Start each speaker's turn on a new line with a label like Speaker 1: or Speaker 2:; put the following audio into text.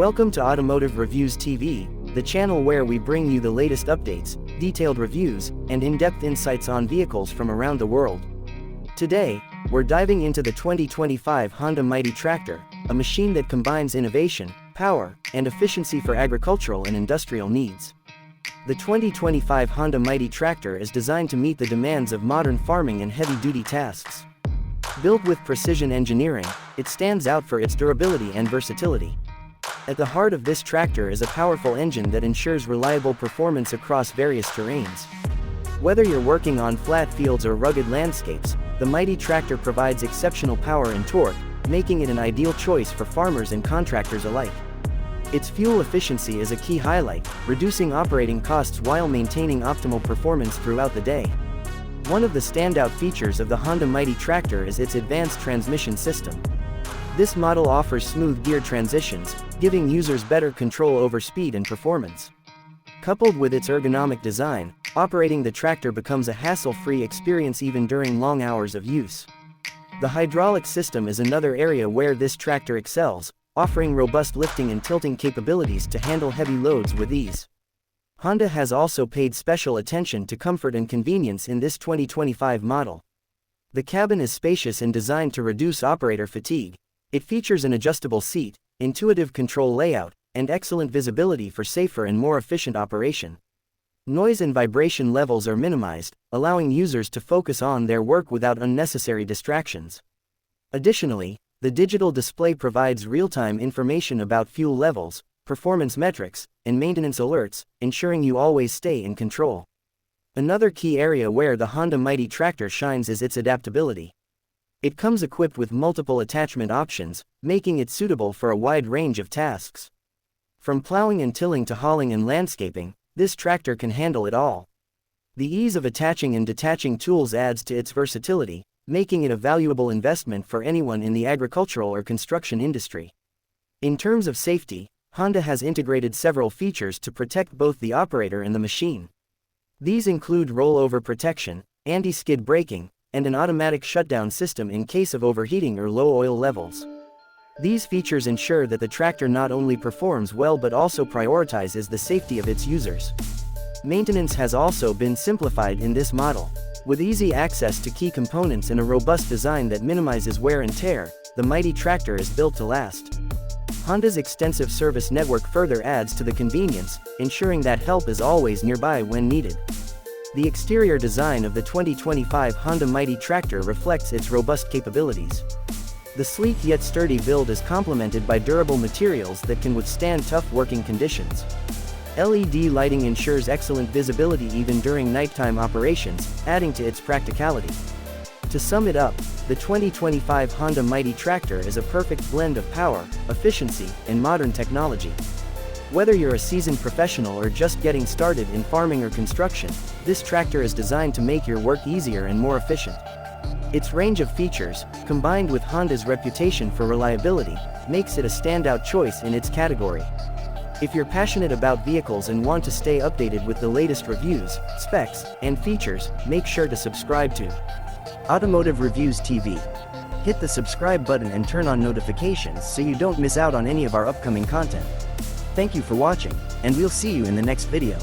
Speaker 1: Welcome to Automotive Reviews TV, the channel where we bring you the latest updates, detailed reviews, and in-depth insights on vehicles from around the world. Today, we're diving into the 2025 Honda Mighty Tractor, a machine that combines innovation, power, and efficiency for agricultural and industrial needs. The 2025 Honda Mighty Tractor is designed to meet the demands of modern farming and heavy-duty tasks. Built with precision engineering, it stands out for its durability and versatility. At the heart of this tractor is a powerful engine that ensures reliable performance across various terrains. Whether you're working on flat fields or rugged landscapes, the Mighty Tractor provides exceptional power and torque, making it an ideal choice for farmers and contractors alike. Its fuel efficiency is a key highlight, reducing operating costs while maintaining optimal performance throughout the day. One of the standout features of the Honda Mighty Tractor is its advanced transmission system. This model offers smooth gear transitions, giving users better control over speed and performance. Coupled with its ergonomic design, operating the tractor becomes a hassle-free experience even during long hours of use. The hydraulic system is another area where this tractor excels, offering robust lifting and tilting capabilities to handle heavy loads with ease. Honda has also paid special attention to comfort and convenience in this 2025 model. The cabin is spacious and designed to reduce operator fatigue. It features an adjustable seat, intuitive control layout, and excellent visibility for safer and more efficient operation. Noise and vibration levels are minimized, allowing users to focus on their work without unnecessary distractions. Additionally, the digital display provides real-time information about fuel levels, performance metrics, and maintenance alerts, ensuring you always stay in control. Another key area where the Honda Mighty Tractor shines is its adaptability. It comes equipped with multiple attachment options, making it suitable for a wide range of tasks. From plowing and tilling to hauling and landscaping, this tractor can handle it all. The ease of attaching and detaching tools adds to its versatility, making it a valuable investment for anyone in the agricultural or construction industry. In terms of safety, Honda has integrated several features to protect both the operator and the machine. These include rollover protection, anti-skid braking, and an automatic shutdown system in case of overheating or low oil levels. These features ensure that the tractor not only performs well but also prioritizes the safety of its users. Maintenance has also been simplified in this model. With easy access to key components and a robust design that minimizes wear and tear, the Mighty Tractor is built to last. Honda's extensive service network further adds to the convenience, ensuring that help is always nearby when needed. The exterior design of the 2025 Honda Mighty Tractor reflects its robust capabilities. The sleek yet sturdy build is complemented by durable materials that can withstand tough working conditions. LED lighting ensures excellent visibility even during nighttime operations, adding to its practicality. To sum it up, the 2025 Honda Mighty Tractor is a perfect blend of power, efficiency, and modern technology. Whether you're a seasoned professional or just getting started in farming or construction, this tractor is designed to make your work easier and more efficient. Its range of features, combined with Honda's reputation for reliability, makes it a standout choice in its category. If you're passionate about vehicles and want to stay updated with the latest reviews, specs, and features, make sure to subscribe to Automotive Reviews TV. Hit the subscribe button and turn on notifications so you don't miss out on any of our upcoming content. Thank you for watching, and we'll see you in the next video.